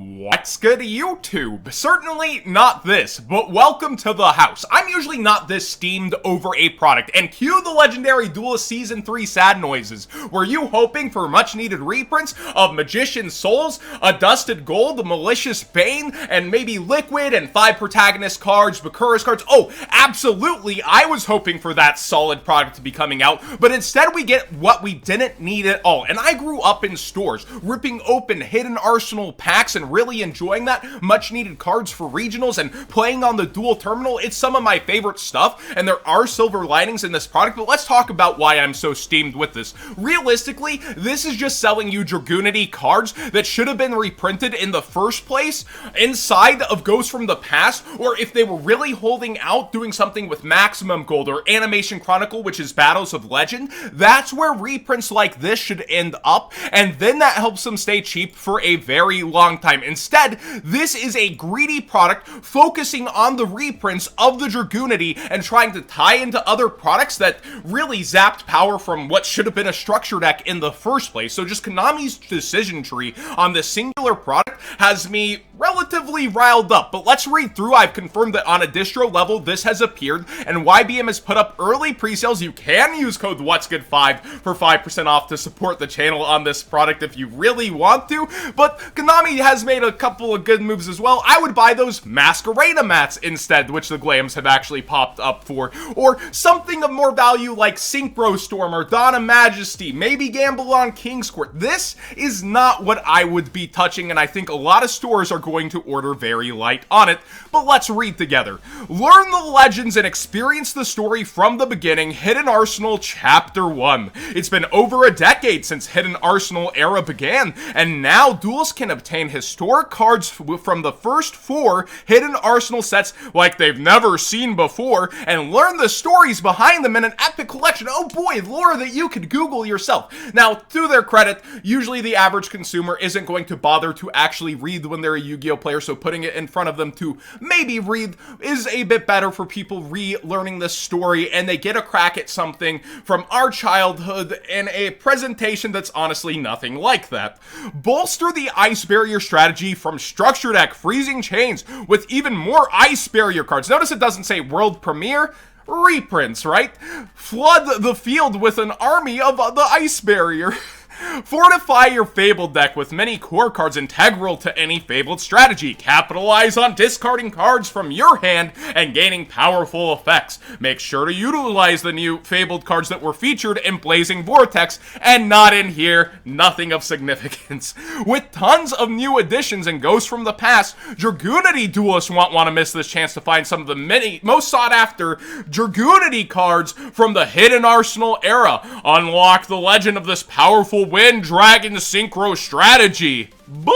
What's good, YouTube? Certainly not this, but welcome to the house. I'm usually not this steamed over a product, and cue the legendary Duelist Season 3 sad noises. Were you hoping for much-needed reprints of Magician's Souls, a Dusted Gold, a Malicious Bane, and maybe Liquid, and 5 protagonist cards, Bakura's cards? Oh, absolutely, I was hoping for that solid product to be coming out, but instead we get what we didn't need at all. And I grew up in stores, ripping open hidden arsenal packs and really enjoying that. Much needed cards for regionals and playing on the dual terminal. It's some of my favorite stuff, and there are silver linings in this product, but let's talk about why I'm so steamed with this. Realistically, this is just selling you Dragoonity cards that should have been reprinted in the first place inside of Ghosts from the Past, or if they were really holding out doing something with Maximum Gold or Animation Chronicle, which is Battles of Legend, that's where reprints like this should end up, and then that helps them stay cheap for a very long time. Instead, this is a greedy product focusing on the reprints of the Dragoonity and trying to tie into other products that really zapped power from what should have been a structure deck in the first place. So just Konami's decision tree on this singular product has me relatively riled up, but let's read through. I've confirmed that on a distro level this has appeared, and YBM has put up early pre-sales. You can use code What'sGood5 for 5% off to support the channel on this product if you really want to, but Konami has made a couple of good moves as well. I would buy those Masquerada mats instead, which the Glams have actually popped up for, or something of more value like Synchro Storm or Dawn of Majesty, maybe Gamble on King's Court. This is not what I would be touching, and I think a lot of stores are going to order very light on it, but let's read together. Learn the legends and experience the story from the beginning. Hidden Arsenal Chapter 1. It's been over a decade since Hidden Arsenal era began, and now duelists can obtain historic cards from the first 4 Hidden Arsenal sets like they've never seen before, and learn the stories behind them in an epic collection. Oh boy, lore that you could Google yourself. Now, to their credit, usually the average consumer isn't going to bother to actually read when they're a Yu-Gi-Oh player, so putting it in front of them to maybe read is a bit better for people relearning this story, and they get a crack at something from our childhood in a presentation that's honestly nothing like that. Bolster the ice barrier strategy from structure deck Freezing Chains with even more ice barrier cards. Notice it doesn't say world premiere. Reprints, right? Flood the field with an army of the ice barrier. Fortify your Fabled deck with many core cards integral to any Fabled strategy. Capitalize on discarding cards from your hand and gaining powerful effects. Make sure to utilize the new Fabled cards that were featured in Blazing Vortex and not in here, nothing of significance. With tons of new additions and Ghosts from the Past, Dragoonity duelists won't want to miss this chance to find some of the many most sought after Dragoonity cards from the Hidden Arsenal era. Unlock the legend of this powerful Wind Dragon Synchro strategy. Boo!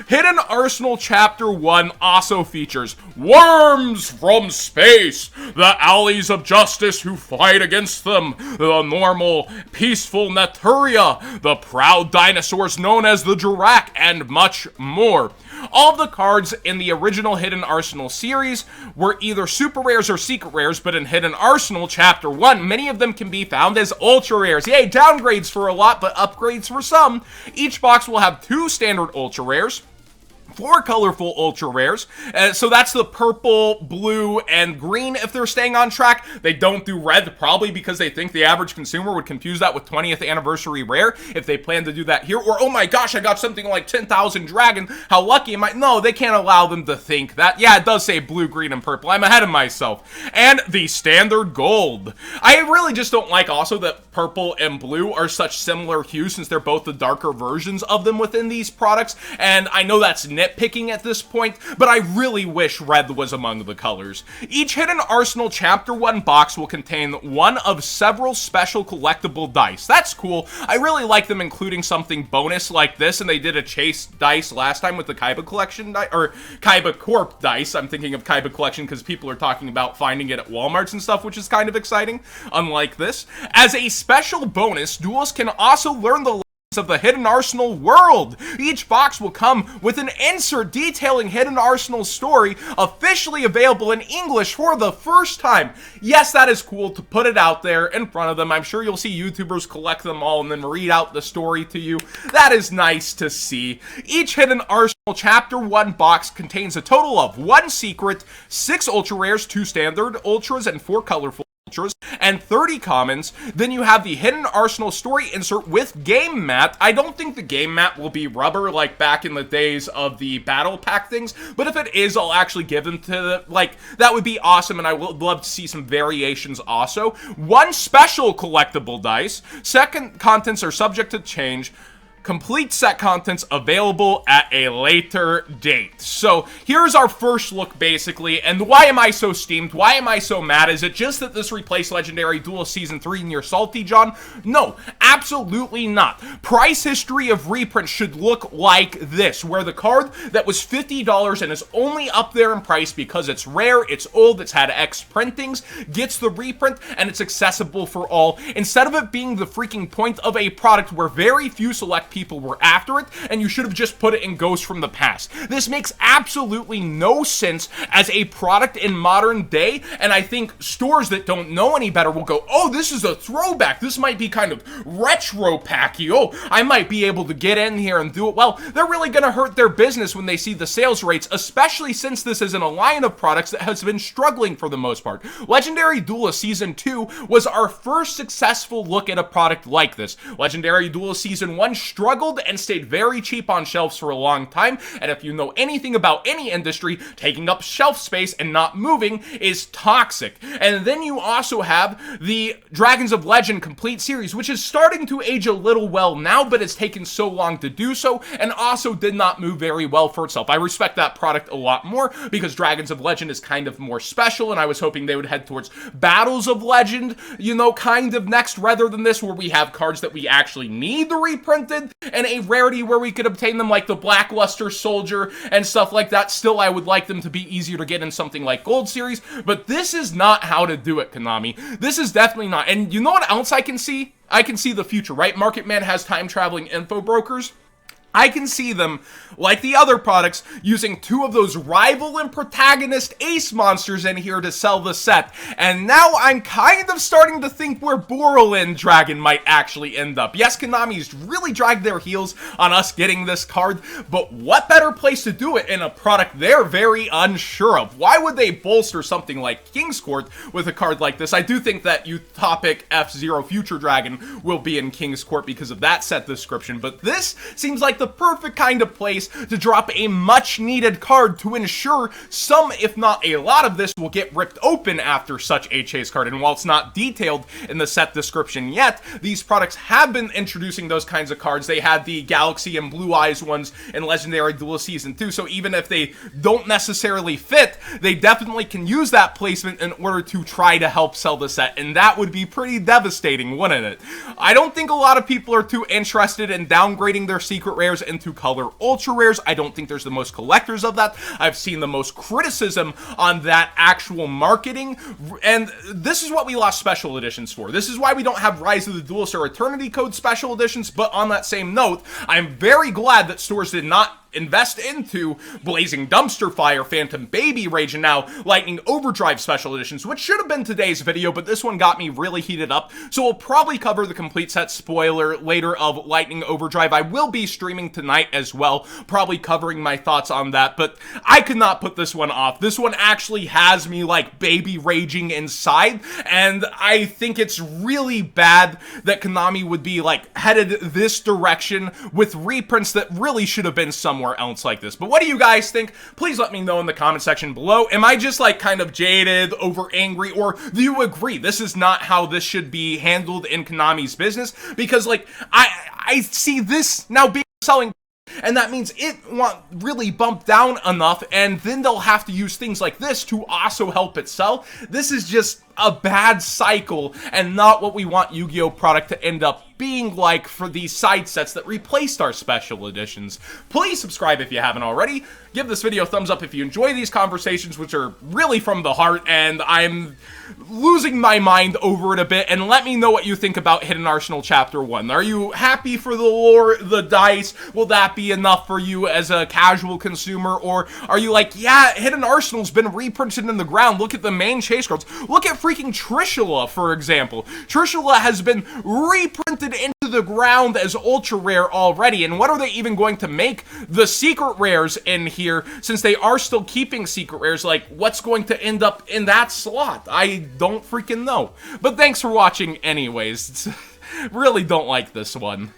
Hidden Arsenal Chapter 1 also features Worms from Space, the allies of justice who fight against them, the normal, peaceful Naturia, the proud dinosaurs known as the Dirac, and much more. All of the cards in the original Hidden Arsenal series were either super rares or secret rares, but in Hidden Arsenal Chapter 1, many of them can be found as ultra rares. Yay, downgrades for a lot, but upgrades for some. Each box will have 2 standard ultra rares, 4 colorful ultra rares, so that's the purple, blue, and green if they're staying on track. They don't do red, probably because they think the average consumer would confuse that with 20th anniversary rare if they plan to do that here. Or, oh my gosh, I got something like 10,000 dragon, how lucky am I? No, they can't allow them to think that. Yeah, it does say blue, green, and purple. I'm ahead of myself. And the standard gold. I really just don't like also that purple and blue are such similar hues since they're both the darker versions of them within these products, and I know that's nitpicking at this point, but I really wish red was among the colors. Each Hidden Arsenal Chapter 1 box will contain one of several special collectible dice. That's cool. I really like them including something bonus like this, and they did a chase dice last time with the Kaiba Collection dice, or Kaiba Corp dice. I'm thinking of Kaiba Collection because people are talking about finding it at Walmarts and stuff, which is kind of exciting, unlike this. As a special bonus, duelists can also learn the contents of the Hidden Arsenal world. Each box will come with an insert detailing Hidden Arsenal's story, officially available in English for the first time. Yes, that is cool to put it out there in front of them. I'm sure you'll see YouTubers collect them all and then read out the story to you. That is nice to see. Each Hidden Arsenal Chapter 1 box contains a total of 1 secret, 6 ultra rares, 2 standard ultras, and 4 colorful ultras, and 30 commons. Then you have the Hidden Arsenal story insert with game mat. I don't think the game mat will be rubber like back in the days of the battle pack things, but if it is, I'll actually give them to, like, that would be awesome, and I would love to see some variations also. 1 special collectible dice. Second contents are subject to change. Complete set contents available at a later date. So here's our first look, basically, and why am I so steamed? Why am I so mad? Is it just that this replaced Legendary Duelist Season 3 and you're salty, John? No, absolutely not. Price history of reprints should look like this, where the card that was $50 and is only up there in price because it's rare, it's old, it's had X printings, gets the reprint, and it's accessible for all, instead of it being the freaking point of a product where very few select people were after it, and you should have just put it in Ghosts from the Past. This makes absolutely no sense as a product in modern day, and I think stores that don't know any better will go, oh, this is a throwback, this might be kind of retro packy, oh, I might be able to get in here and do it. Well, they're really gonna hurt their business when they see the sales rates, especially since this is in a line of products that has been struggling for the most part. Legendary Duelist Season 2 was our first successful look at a product like this. Legendary Duelist Season 1 struggled and stayed very cheap on shelves for a long time, and if you know anything about any industry, taking up shelf space and not moving is toxic. And then you also have the Dragons of Legend Complete Series, which is starting to age a little well now, but it's taken so long to do so, and also did not move very well for itself. I respect that product a lot more, because Dragons of Legend is kind of more special, and I was hoping they would head towards Battles of Legend, you know, kind of next, rather than this, where we have cards that we actually need to reprinted, and a rarity where we could obtain them, like the Blackluster Soldier and stuff like that. Still, I would like them to be easier to get in something like Gold Series, but this is not how to do it, Konami. This is definitely not. And you know what else I can see? I can see the future, right? Market Man has time-traveling info brokers. I can see them, like the other products, using 2 of those rival and protagonist ace monsters in here to sell the set. And now I'm kind of starting to think where Borrelin Dragon might actually end up. Yes, Konami's really dragged their heels on us getting this card, but what better place to do it in a product they're very unsure of? Why would they bolster something like King's Court with a card like this? I do think that Utopic F-Zero Future Dragon will be in King's Court because of that set description, but this seems like the perfect kind of place to drop a much needed card to ensure some, if not a lot of this, will get ripped open after such a chase card. And while it's not detailed in the set description yet, these products have been introducing those kinds of cards. They had the Galaxy and Blue Eyes ones in Legendary Duelist Season 2, so even if they don't necessarily fit, they definitely can use that placement in order to try to help sell the set, and that would be pretty devastating, wouldn't it? I don't think a lot of people are too interested in downgrading their secret rares into color ultra rares. I don't think there's the most collectors of that. I've seen the most criticism on that actual marketing, and this is what we lost special editions for. This is why we don't have Rise of the Duelist or Eternity Code special editions, but on that same note, I'm very glad that stores did not invest into Blazing Dumpster Fire, Phantom Baby Rage, and now Lightning Overdrive special editions, which should have been today's video, but this one got me really heated up, so we'll probably cover the complete set spoiler later of Lightning Overdrive. I will be streaming tonight as well, probably covering my thoughts on that, but I could not put this one off. This one actually has me, like, baby raging inside, and I think it's really bad that Konami would be, like, headed this direction with reprints that really should have been somewhere else like this. But what do you guys think? Please let me know in the comment section below. Am I just, like, kind of jaded, over angry, or do you agree this is not how this should be handled in Konami's business? Because, like, I see this now being selling, and that means it won't really bump down enough, and then they'll have to use things like this to also help it sell. This is just a bad cycle and not what we want Yu-Gi-Oh! Product to end up being like for these side sets that replaced our special editions. Please subscribe if you haven't already. Give this video a thumbs up if you enjoy these conversations, which are really from the heart, and I'm losing my mind over it a bit, and let me know what you think about Hidden Arsenal Chapter 1. Are you happy for the lore, the dice? Will that be enough for you as a casual consumer? Or are you like, yeah, Hidden Arsenal's been reprinted in the ground. Look at the main chase cards. Look at freaking Trishula, for example. Trishula has been reprinted into the ground as ultra rare already, and what are they even going to make the secret rares in here, since they are still keeping secret rares? Like, what's going to end up in that slot? I don't freaking know. But thanks for watching anyways. Really don't like this one.